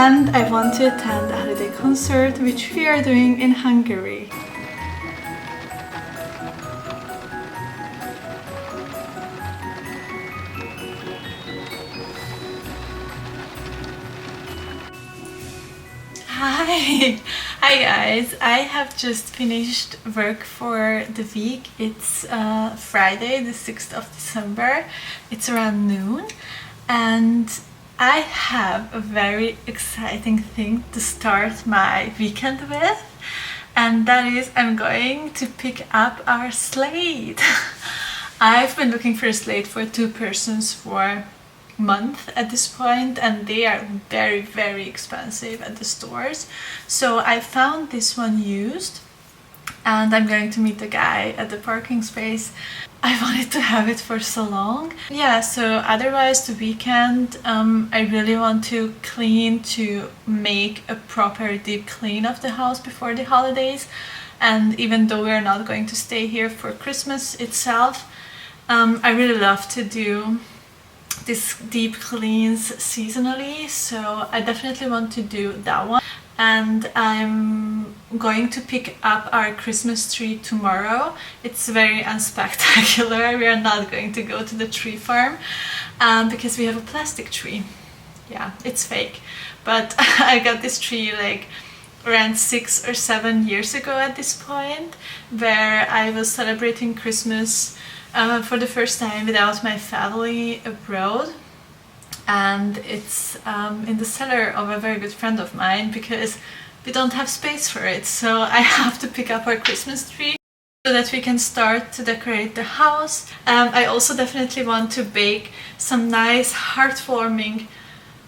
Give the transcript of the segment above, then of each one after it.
and I want to attend a holiday concert which we are doing in Hungary. Hi! Hi guys! I have just finished work for the week. It's Friday, the 6th of December. It's around noon and I have a very exciting thing to start my weekend with, and that is I'm going to pick up our slate. I've been looking for a slate for 2 persons for month at this point, and they are very expensive at the stores. So I found this one used and I'm going to meet the guy at the parking space. I wanted to have it for so long. Yeah, so otherwise the weekend I really want to make a proper deep clean of the house before the holidays. And even though we're not going to stay here for Christmas itself, I really love to do these deep cleans seasonally, so I definitely want to do that one. And I'm going to pick up our Christmas tree tomorrow. It's very unspectacular. We are not going to go to the tree farm because we have a plastic tree. Yeah, it's fake, but I got this tree like around 6 or 7 years ago at this point, where I was celebrating Christmas for the first time without my family abroad, and it's in the cellar of a very good friend of mine because we don't have space for it, so I have to pick up our Christmas tree so that we can start to decorate the house. I also definitely want to bake some nice heartwarming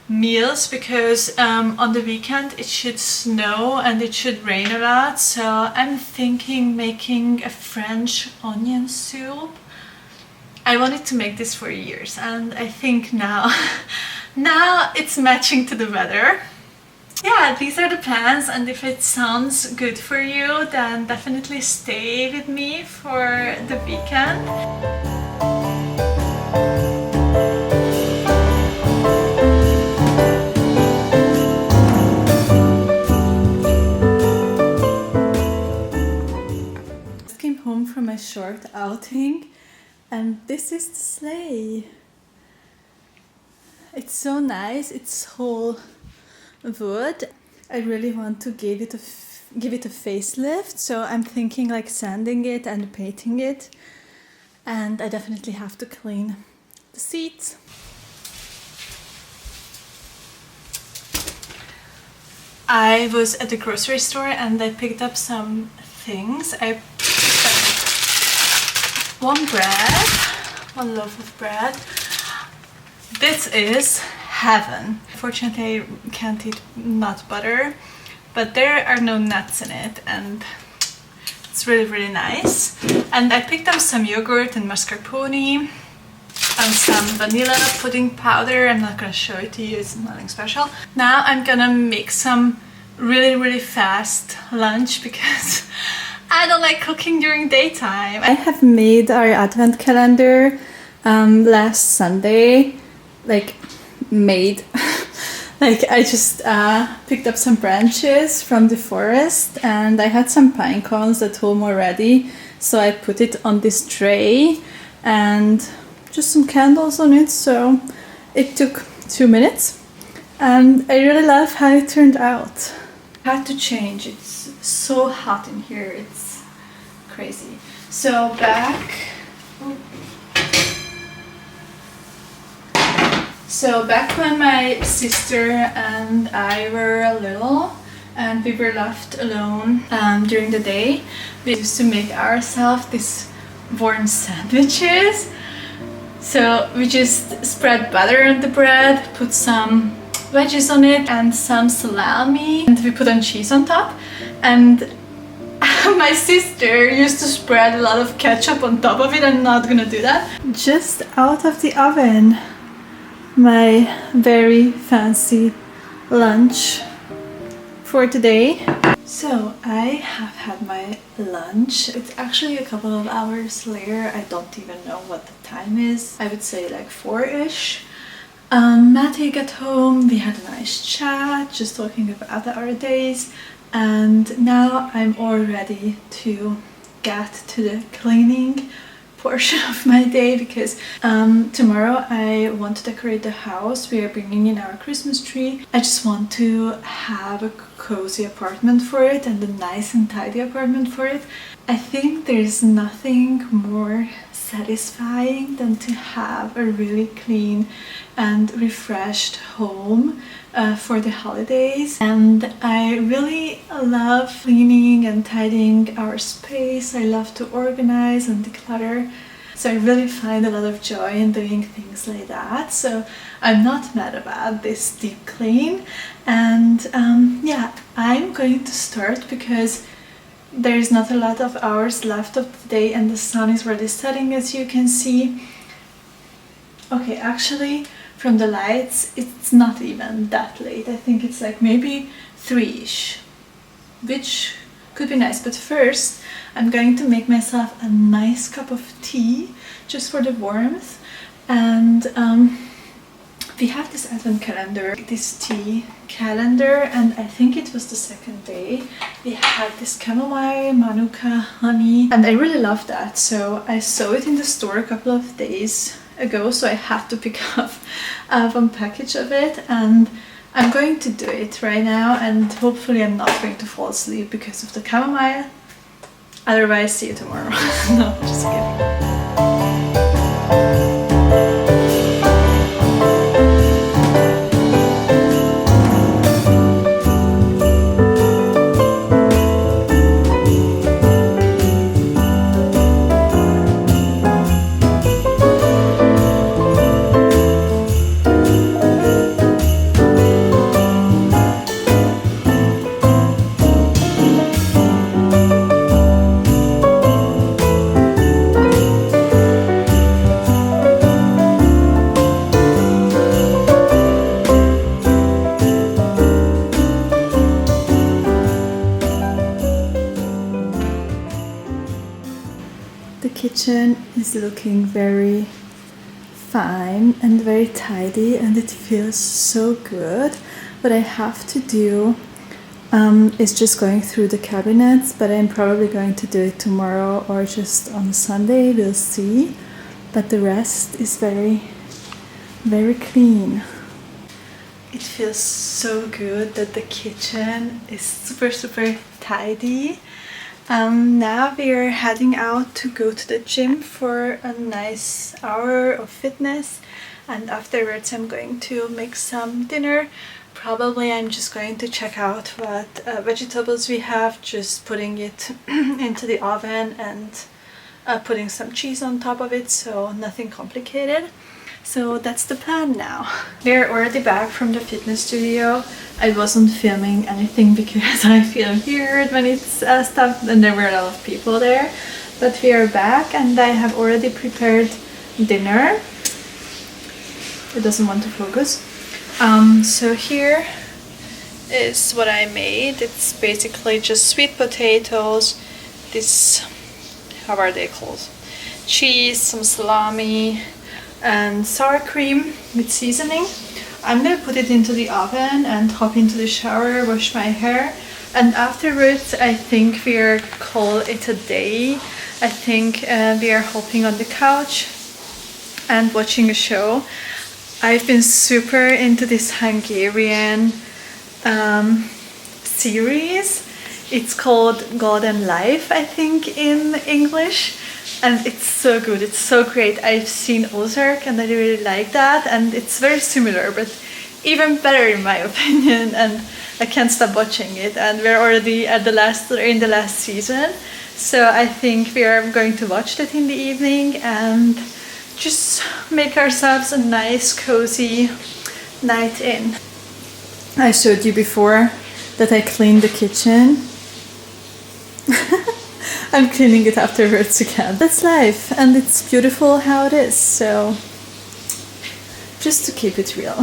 meals because on the weekend it should snow and it should rain a lot, so I'm thinking making a French onion soup. I wanted to make this for years and I think now it's matching to the weather. Yeah, these are the plans, and if it sounds good for you then definitely stay with me for the weekend. I just came home from a short outing. And this is the sleigh. It's so nice. It's whole wood. I really want to give it a facelift, so I'm thinking like sanding it and painting it. And I definitely have to clean the seats. I was at the grocery store and I picked up some things. I one loaf of bread. This is heaven. Fortunately I can't eat nut butter, but there are no nuts in it and it's really nice. And I picked up some yogurt and mascarpone and some vanilla pudding powder. I'm not gonna show it to you, it's nothing special. Now I'm gonna make some really fast lunch because I don't like cooking during daytime. I have made our advent calendar last Sunday, like I just picked up some branches from the forest and I had some pine cones at home already, so I put it on this tray and just some candles on it, so it took 2 minutes and I really love how it turned out. I had to change, it's so hot in here, it's crazy. So back when my sister and I were little and we were left alone during the day, we used to make ourselves these warm sandwiches. So we just spread butter on the bread, put some veggies on it and some salami, and we put on cheese on top. And my sister used to spread a lot of ketchup on top of it. I'm not gonna do that. Just out of the oven, my very fancy lunch for today. So I have had my lunch. It's actually a couple of hours later. I don't even know what the time is. I would say like 4-ish. Matty got home, we had a nice chat, just talking about our days, and now I'm all ready to get to the cleaning portion of my day because tomorrow I want to decorate the house. We are bringing in our Christmas tree. I just want to have a cozy apartment for it and a nice and tidy apartment for it. I think there's nothing more satisfying than to have a really clean and refreshed home for the holidays, and I really love cleaning and tidying our space. I love to organize and declutter, so I really find a lot of joy in doing things like that. So I'm not mad about this deep clean, and yeah, I'm going to start because there's not a lot of hours left of the day and the sun is already setting, as you can see. Okay, actually from the lights it's not even that late. I think it's like maybe 3ish, which could be nice. But first I'm going to make myself a nice cup of tea just for the warmth, and we have this advent calendar, this tea calendar, and I think it was the second day. We had this chamomile, manuka, honey, and I really love that. So I saw it in the store a couple of days ago, so I had to pick up one package of it, and I'm going to do it right now, and hopefully I'm not going to fall asleep because of the chamomile. Otherwise, see you tomorrow. No, just kidding. The kitchen is looking very fine and very tidy, and it feels so good. What I have to do is just going through the cabinets, but I'm probably going to do it tomorrow or just on Sunday, we'll see. But the rest is very, very clean. It feels so good that the kitchen is super tidy. Now we are heading out to go to the gym for a nice hour of fitness, and afterwards I'm going to make some dinner. Probably I'm just going to check out what vegetables we have, just putting it into the oven and putting some cheese on top of it, so nothing complicated. So that's the plan now. We're already back from the fitness studio. I wasn't filming anything because I feel weird when it's stuff and there were a lot of people there. But we are back and I have already prepared dinner. It doesn't want to focus. So here is what I made. It's basically just sweet potatoes, this, how are they called? Cheese, some salami, and sour cream with seasoning. I'm gonna put it into the oven and hop into the shower, wash my hair, and afterwards I think we'll call it a day. I think we are hopping on the couch and watching a show. I've been super into this Hungarian series. It's called God and Life, I think, in English. And it's so good, it's so great. I've seen Ozark and I really like that, and it's very similar but even better in my opinion, and I can't stop watching it. And we're already at in the last season, so I think we are going to watch that in the evening and just make ourselves a nice cozy night in. I showed you before that I cleaned the kitchen. I'm cleaning it afterwards again. That's life, and it's beautiful how it is, so just to keep it real.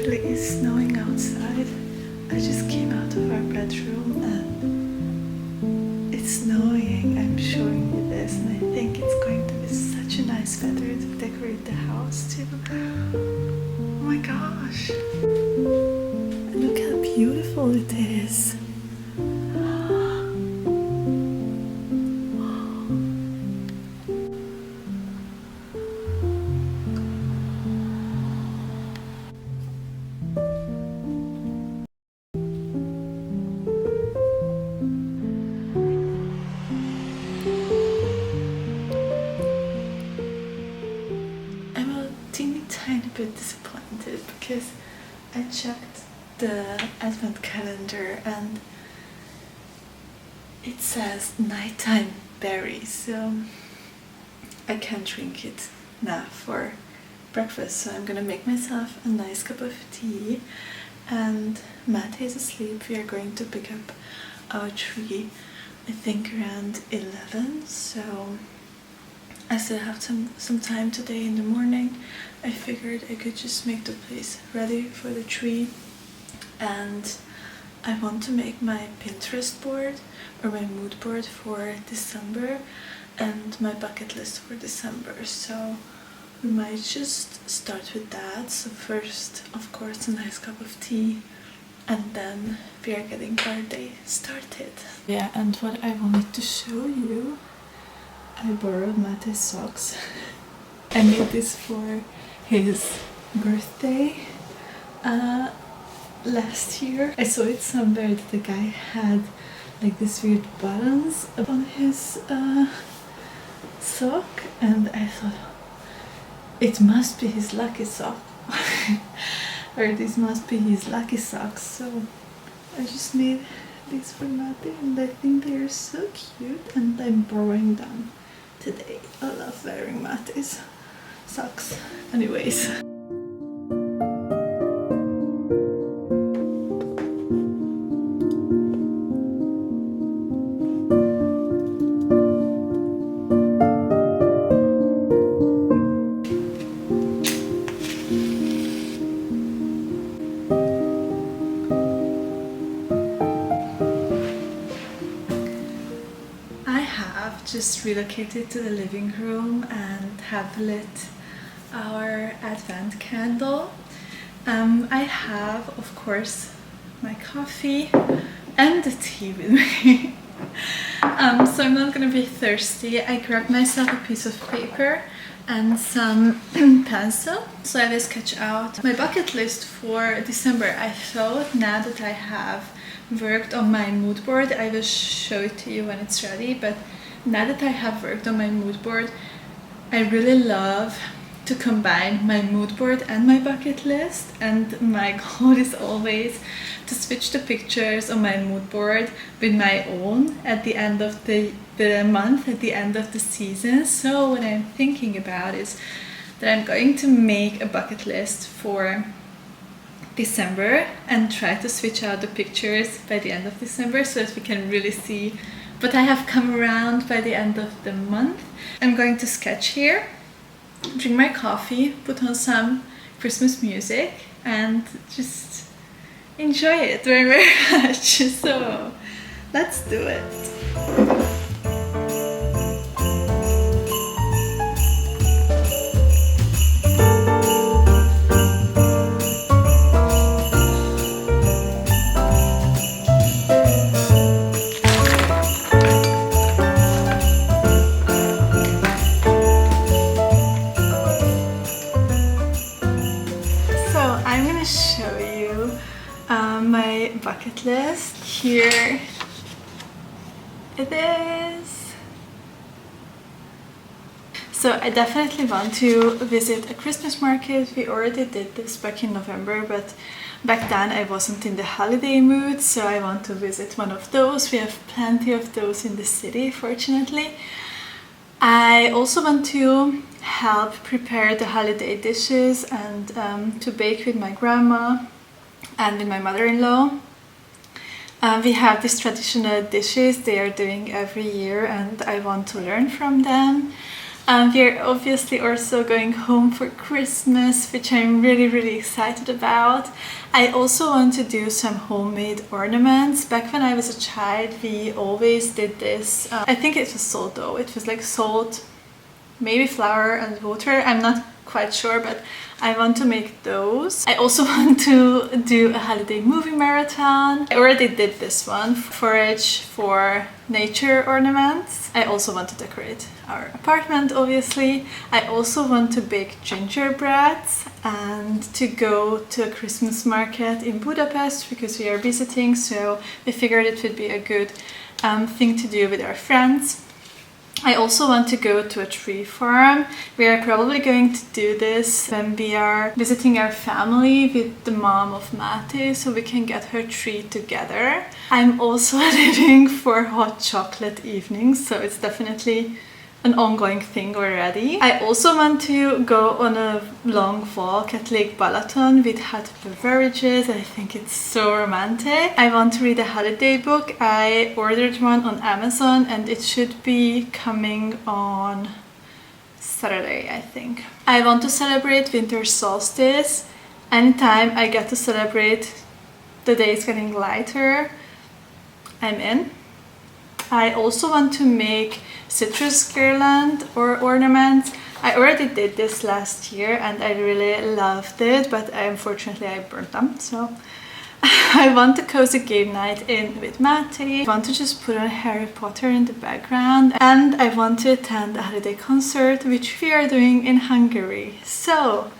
really is snowing outside. I just came out of our bedroom and it's snowing. I'm showing you this and I think it's going to be such a nice weather to decorate the house too. Oh my gosh! And look how beautiful it is. Tiny bit disappointed because I checked the advent calendar and it says nighttime berry, so I can't drink it now for breakfast. So I'm gonna make myself a nice cup of tea, and Matt is asleep. We are going to pick up our tree I think around 11, so I still have some time today in the morning. I figured I could just make the place ready for the tree, and I want to make my Pinterest board or my mood board for December and my bucket list for December, so we might just start with that. So first, of course, a nice cup of tea, and then we are getting our day started. Yeah, and what I wanted to show you, I borrowed Matte's socks. I made this for his birthday last year. I saw it somewhere that the guy had like these weird buttons on his sock, and I thought it must be his lucky sock or this must be his lucky socks, so I just made these for Matte and I think they are so cute and I'm borrowing them today. I love wearing Matte's socks. Anyways. Just relocated to the living room and have lit our advent candle. I have, of course, my coffee and the tea with me. So I'm not gonna be thirsty. I grabbed myself a piece of paper and some pencil, so I will sketch out my bucket list for December. I thought now that I have worked on my mood board, I will show it to you when it's ready, but now that I have worked on my mood board, I really love to combine my mood board and my bucket list, and my goal is always to switch the pictures on my mood board with my own at the end of the month, at the end of the season. So what I'm thinking about is that I'm going to make a bucket list for December and try to switch out the pictures by the end of December so that we can really see but I have come around by the end of the month. I'm going to sketch here, drink my coffee, put on some Christmas music and just enjoy it very, very much. So let's do it. My bucket list. Here it is. So I definitely want to visit a Christmas market. We already did this back in November, but back then I wasn't in the holiday mood, so I want to visit one of those. We have plenty of those in the city, fortunately. I also want to help prepare the holiday dishes and to bake with my grandma and with my mother-in-law. We have these traditional dishes they are doing every year and I want to learn from them. We're obviously also going home for Christmas, which I'm really excited about. I also want to do some homemade ornaments. Back when I was a child, we always did this. I think it was salt dough. It was like salt, maybe flour and water. I'm not quite sure, but I want to make those. I also want to do a holiday movie marathon. I already did this one, forage for nature ornaments. I also want to decorate our apartment, obviously. I also want to bake gingerbreads and to go to a Christmas market in Budapest because we are visiting, so we figured it would be a good thing to do with our friends. I also want to go to a tree farm. We are probably going to do this when we are visiting our family with the mom of Mate, so we can get her tree together. I'm also living for hot chocolate evenings, so it's definitely an ongoing thing already. I also want to go on a long walk at Lake Balaton with hot beverages. I think it's so romantic. I want to read a holiday book. I ordered one on Amazon and it should be coming on Saturday, I think. I want to celebrate winter solstice. Anytime I get to celebrate the days getting lighter, I'm in. I also want to make citrus girland or ornaments. I already did this last year and I really loved it, but unfortunately I burnt them. So I want a cozy game night in with Mate. I want to just put on Harry Potter in the background, and I want to attend a holiday concert which we are doing in Hungary. So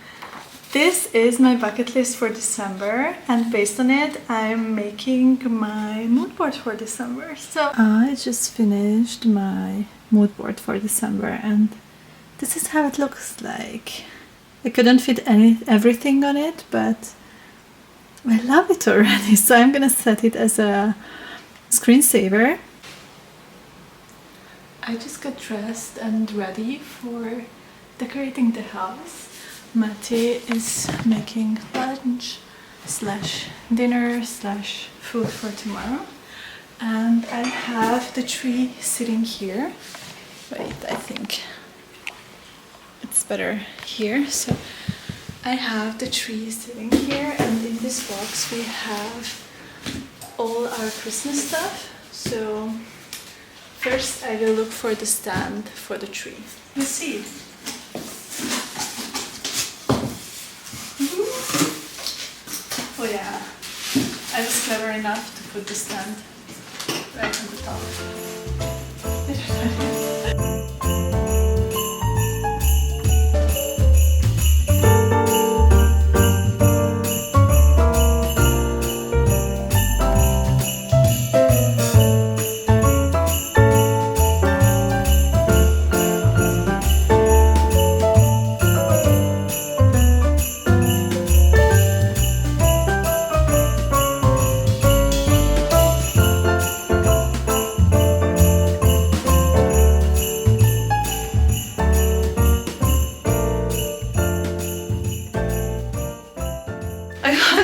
this is my bucket list for December, and based on it I'm making my mood board for December. So I just finished my mood board for December and this is how it looks like. I couldn't fit everything on it, but I love it already, so I'm gonna set it as a screensaver. I just got dressed and ready for decorating the house. Mate is making lunch slash dinner slash food for tomorrow, and I have the tree sitting here. Wait, I think it's better here. So I have the tree sitting here, and in this box we have all our Christmas stuff. So first I will look for the stand for the tree. You see, oh yeah, I was clever enough to put the stand right on the top.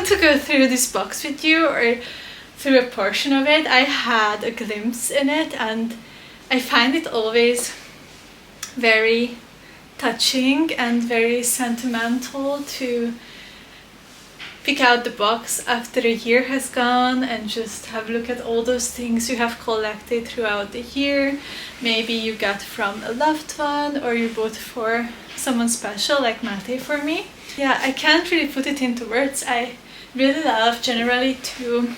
To go through this box with you, or through a portion of it. I had a glimpse in it and I find it always very touching and very sentimental to pick out the box after a year has gone and just have a look at all those things you have collected throughout the year. Maybe you got from a loved one or you bought for someone special like Mate for me. Yeah, I can't really put it into words. I really love generally to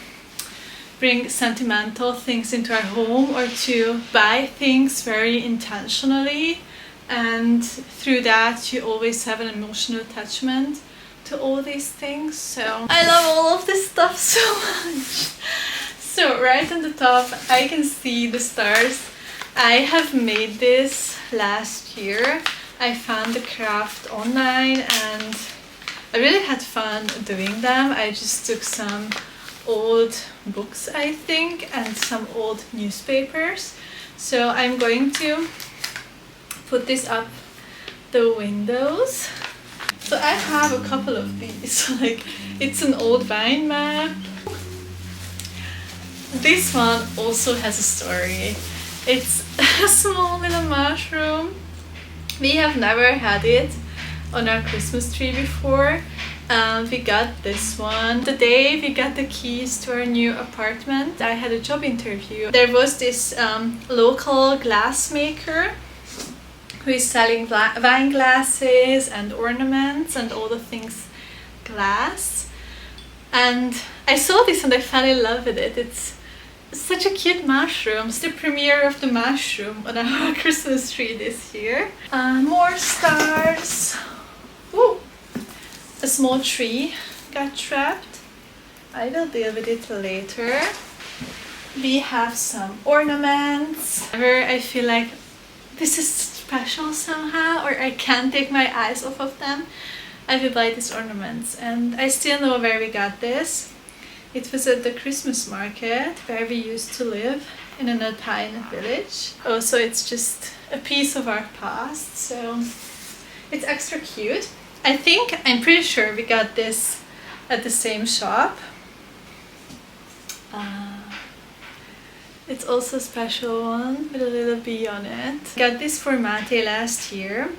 bring sentimental things into our home or to buy things very intentionally, and through that you always have an emotional attachment to all these things. So I love all of this stuff so much. So right on the top I can see the stars. I have made this last year. I found the craft online and I really had fun doing them. I just took some old books, I think, and some old newspapers. So I'm going to put this up the windows. So I have a couple of these. Like, it's an old vine map. This one also has a story. It's a small little mushroom We have never had it on our Christmas tree before. We got this one the day we got the keys to our new apartment. I had a job interview. There was this local glass maker who is selling wine glasses and ornaments and all the things glass. And I saw this and I fell in love with it. It's such a cute mushroom. It's the premiere of the mushroom on our Christmas tree this year. More stars. Ooh. A small tree got trapped. I will deal with it later. We have some ornaments. Whenever I feel like this is special somehow, or I can't take my eyes off of them, I will buy these ornaments. And I still know where we got this. It was at the Christmas market where we used to live in an alpine village. Oh, so it's just a piece of our past, so it's extra cute. I'm pretty sure we got this at the same shop. It's also a special one with a little bee on it. Got this for Mate last year.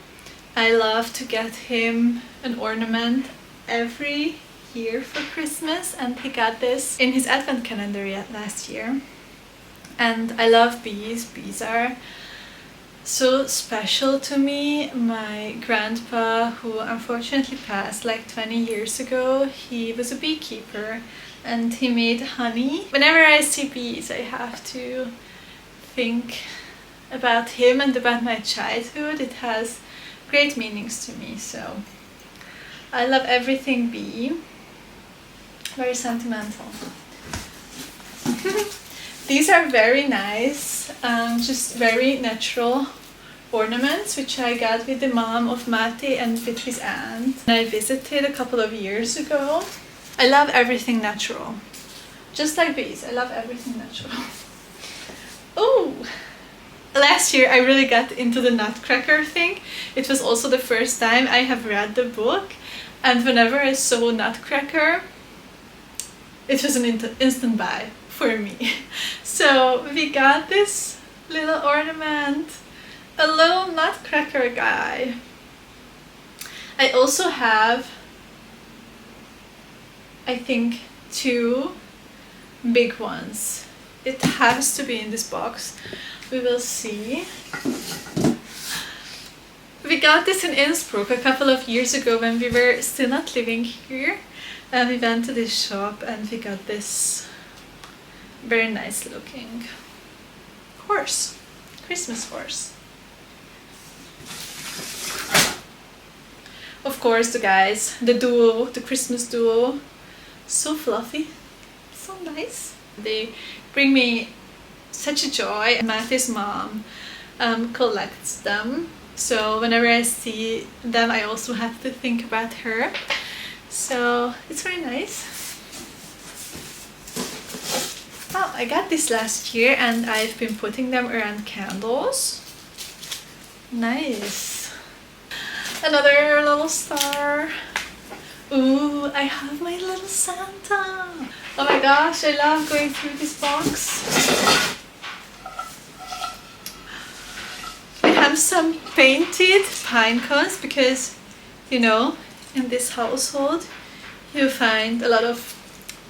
I love to get him an ornament every year for Christmas, and he got this in his advent calendar last year. And I love bees. Bees are so special to me. My grandpa, who unfortunately passed like 20 years ago, he was a beekeeper and he made honey. Whenever I see bees, I have to think about him and about my childhood. It has great meanings to me, so I love everything bee. Very sentimental. These are very nice, just very natural ornaments which I got with the mom of Mate and with his aunt. I visited a couple of years ago. I love everything natural. Just like bees, I love everything natural. Oh! Last year I really got into the Nutcracker thing. It was also the first time I have read the book, and whenever I saw Nutcracker, it was an instant buy for me. So we got this little ornament, a little Nutcracker guy. I also have, I think, 2 big ones. It has to be in this box. We will see. We got this in Innsbruck a couple of years ago when we were still not living here. And we went to this shop and we got this very nice looking horse, Christmas horse. Of course, the guys, the duo, the Christmas duo, so fluffy, so nice. They bring me such a joy. Mate's mom collects them, so whenever I see them I also have to think about her. So it's very nice. Oh, I got this last year and I've been putting them around candles. Nice. Another little star. Ooh, I have my little Santa. Oh my gosh, I love going through this box. I have some painted pine cones because, you know, in this household you find a lot of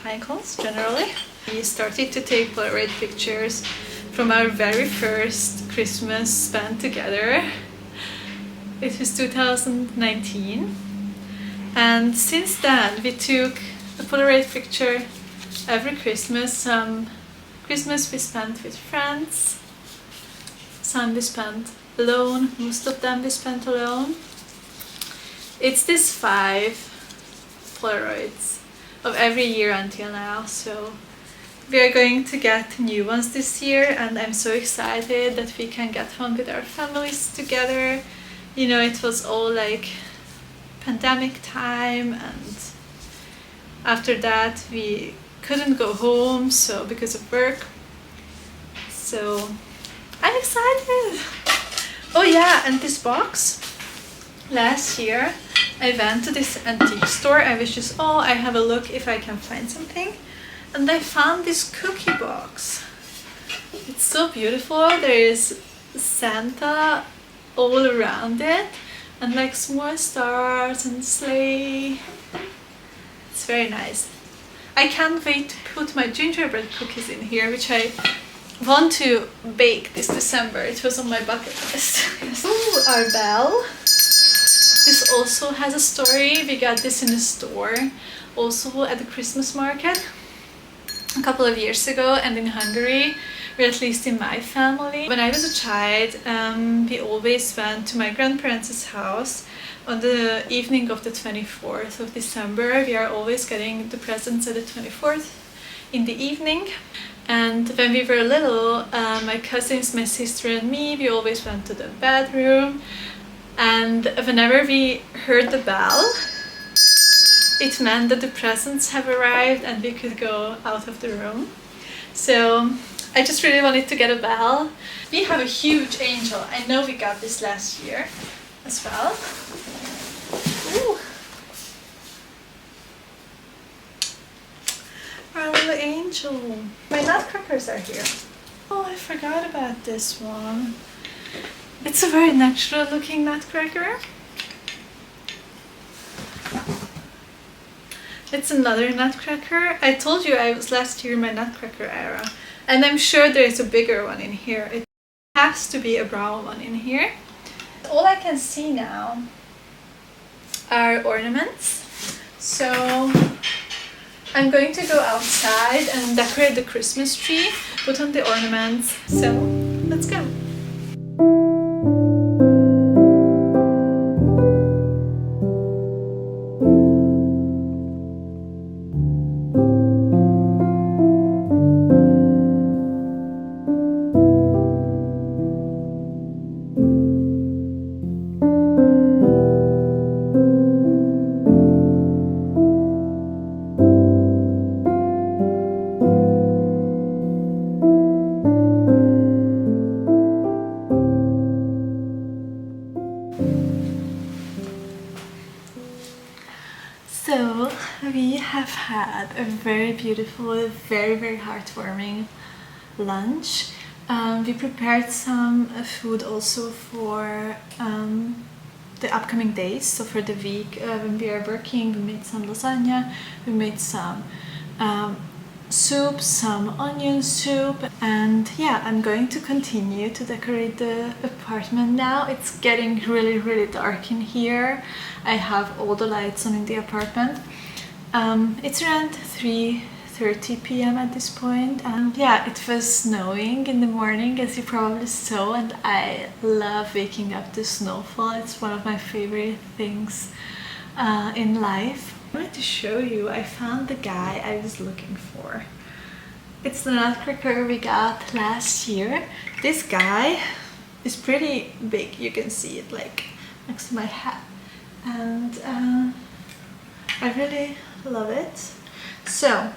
pine cones generally. We started to take Polaroid pictures from our very first Christmas spent together. It was 2019, and since then we took a Polaroid picture every Christmas. Some Christmas we spent with friends, some we spent alone, most of them we spent alone. It's this 5 Polaroids of every year until now, so we are going to get new ones this year, and I'm so excited that we can get one with our families together. You know, it was all like pandemic time, and after that we couldn't go home so because of work. So I'm excited. Oh yeah, and this box, last year I went to this antique store. I was just, oh, I have a look if I can find something, and I found this cookie box. It's so beautiful. There is Santa all around it, and like small stars and sleigh. It's very nice. I can't wait to put my gingerbread cookies in here, which I want to bake this December. It was on my bucket list. Ooh, our bell. This also has a story. We got this in the store, also at the Christmas market a couple of years ago, and in Hungary, or at least in my family. When I was a child, we always went to my grandparents' house on the evening of the 24th of December. We are always getting the presents at the 24th in the evening. And when we were little, my cousins, my sister and me, we always went to the bedroom. And whenever we heard the bell, it meant that the presents have arrived and we could go out of the room. So I just really wanted to get a bell. We have a huge angel. I know we got this last year as well. Ooh. Our little angel. My nutcrackers are here. Oh, I forgot about this one. It's a very natural looking nutcracker. It's another nutcracker. I told you I was last year in my nutcracker era. And I'm sure there's a bigger one in here. It has to be a brown one in here. All I can see now are ornaments. So I'm going to go outside and decorate the Christmas tree, put on the ornaments. So let's go. So we have had a very beautiful, very heartwarming lunch. We prepared some food also for the upcoming days, so for the week when we are working. We made some lasagna, we made some soup, some onion soup, and yeah, I'm going to continue to decorate the apartment now. It's getting really dark in here. I have all the lights on in the apartment. It's around 3:30 p.m. at this point, and yeah, it was snowing in the morning, as you probably saw, and I love waking up to snowfall. It's one of my favorite things in life. I wanted to show you, I found the guy I was looking for. It's the nutcracker we got last year. This guy is pretty big, you can see it like next to my hat, and I really love it. So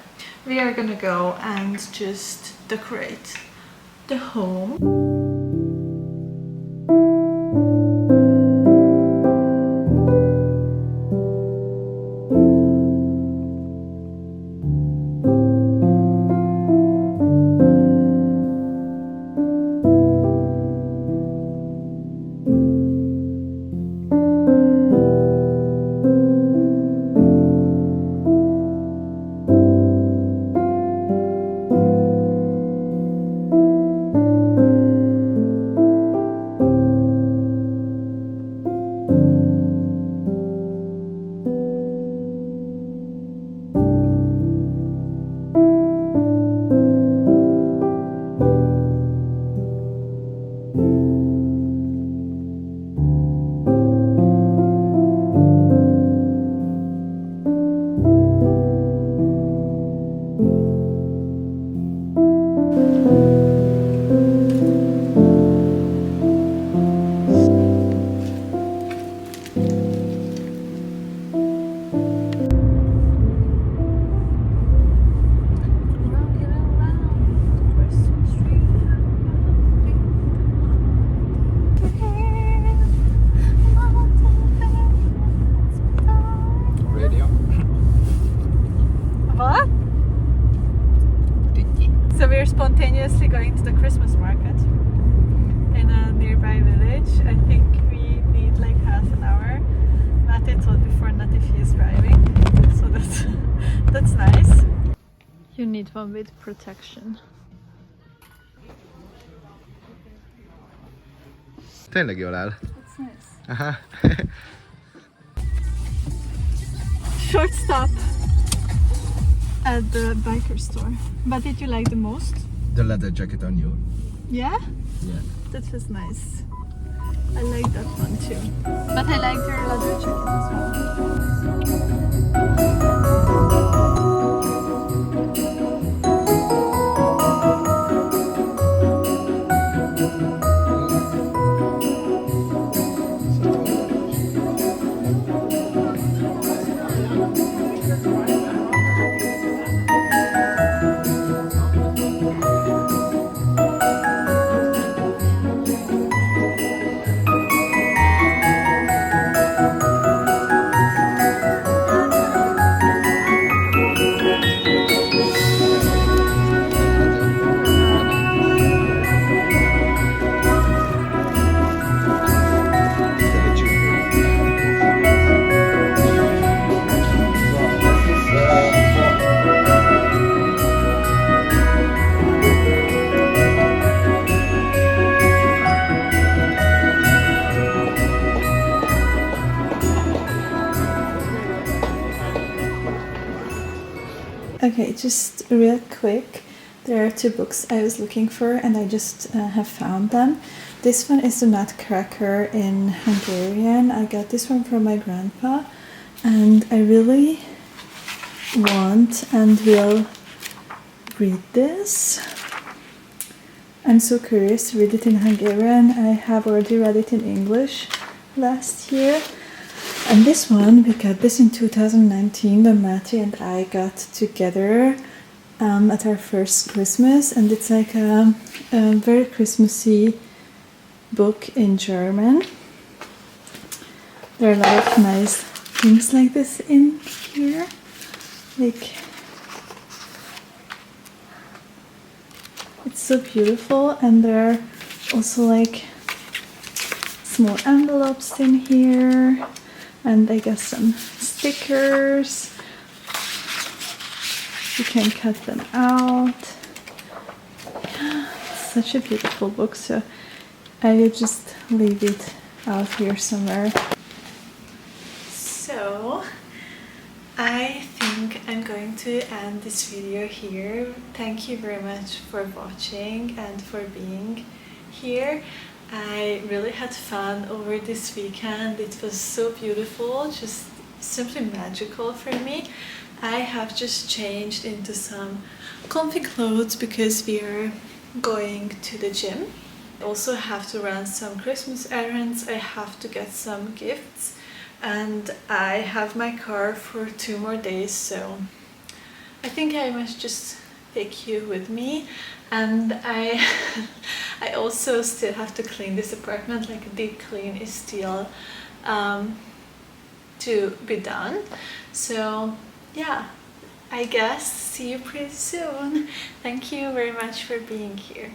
we are gonna go and just decorate the home. So we're spontaneously going to the Christmas market in a nearby nearby village. I think we need like half an hour. Matti told before not if he is driving, so that's nice. You need one with protection. Tényleg jól áll. That's nice. Aha. Short stop at the biker store. What did you like the most? The leather jacket on you. Yeah? Yeah. That was nice. I like that one too. But I like their leather jacket as Okay, just real quick, there are two books I was looking for and I just have found them. This one is the Nutcracker in Hungarian. I got this one from my grandpa and I really want and will read this. I'm so curious to read it in Hungarian. I have already read it in English last year. And this one, we got this in 2019 when Matti and I got together at our first Christmas, and it's like a very Christmassy book in German. There are a lot of nice things like this in here. Like, it's so beautiful, and there are also like small envelopes in here. And I got some stickers. You can cut them out. Yeah, it's such a beautiful book, so I will just leave it out here somewhere. So I think I'm going to end this video here. Thank you very much for watching and for being here. I really had fun over this weekend. It was so beautiful, just simply magical for me. I have just changed into some comfy clothes because we are going to the gym. I also have to run some Christmas errands. I have to get some gifts and I have my car for 2 more days, so I think I must just take you with me. And I also still have to clean this apartment, like a deep clean is still to be done. So yeah, I guess see you pretty soon. Thank you very much for being here.